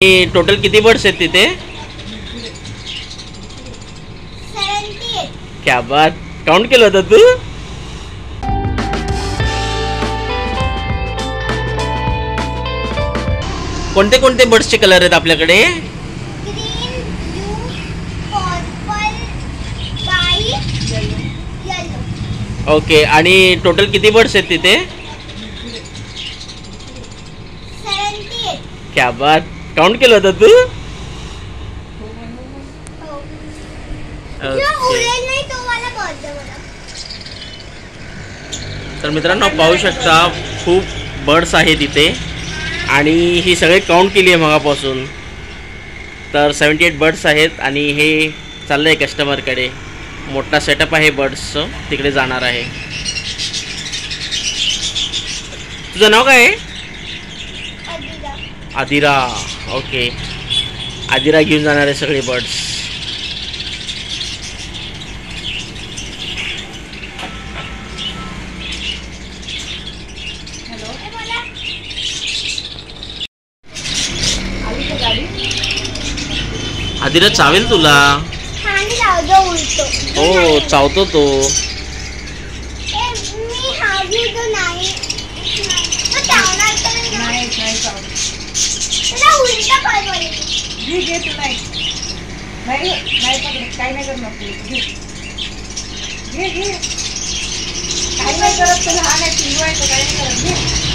Total किती birds आहेत तिथे? 78. क्या बात, काउंट केलं होतं तू? कोणते कोणते बर्ड्सचे कलर आहेत आपल्याकडे? Green, blue, purple, white, yellow. Okay, आणि टोटल किती बर्ड्स आहेत तिथे? 78. क्या बात, काउंट केलं होतं तू? जो ओके. उडेल नाही तो वाला बर्थडे मला. तर मित्रांनो पाहू शकता खूप बर्ड्स आहेत इथे आणि ही सगळे काउंट केली आहे मगापासून. तर 78 बर्ड्स आहेत आणि हे चाललं आहे कस्टमरकडे. मोठा सेटअप आहे बर्ड्सचं, तिकडे जाणार आहे. तुझं नाव काय आहे? अदिरा. आदिरा. ओके, आदिरा घेऊन जाणार आहे सगळे बर्ड्स. हे बोला. आदिरा चावेल तुला. हानी लावतो उलटो. हो, चावतो तो. मी हा घेतो नाही. तो चावणार तर नाही. तुला उलटा काय बोलते? नाही पकडत, काही नाही करणार तू. घे काही नाही करत, तुला हा नाही पिलवायचं, काही नाही करत. घे.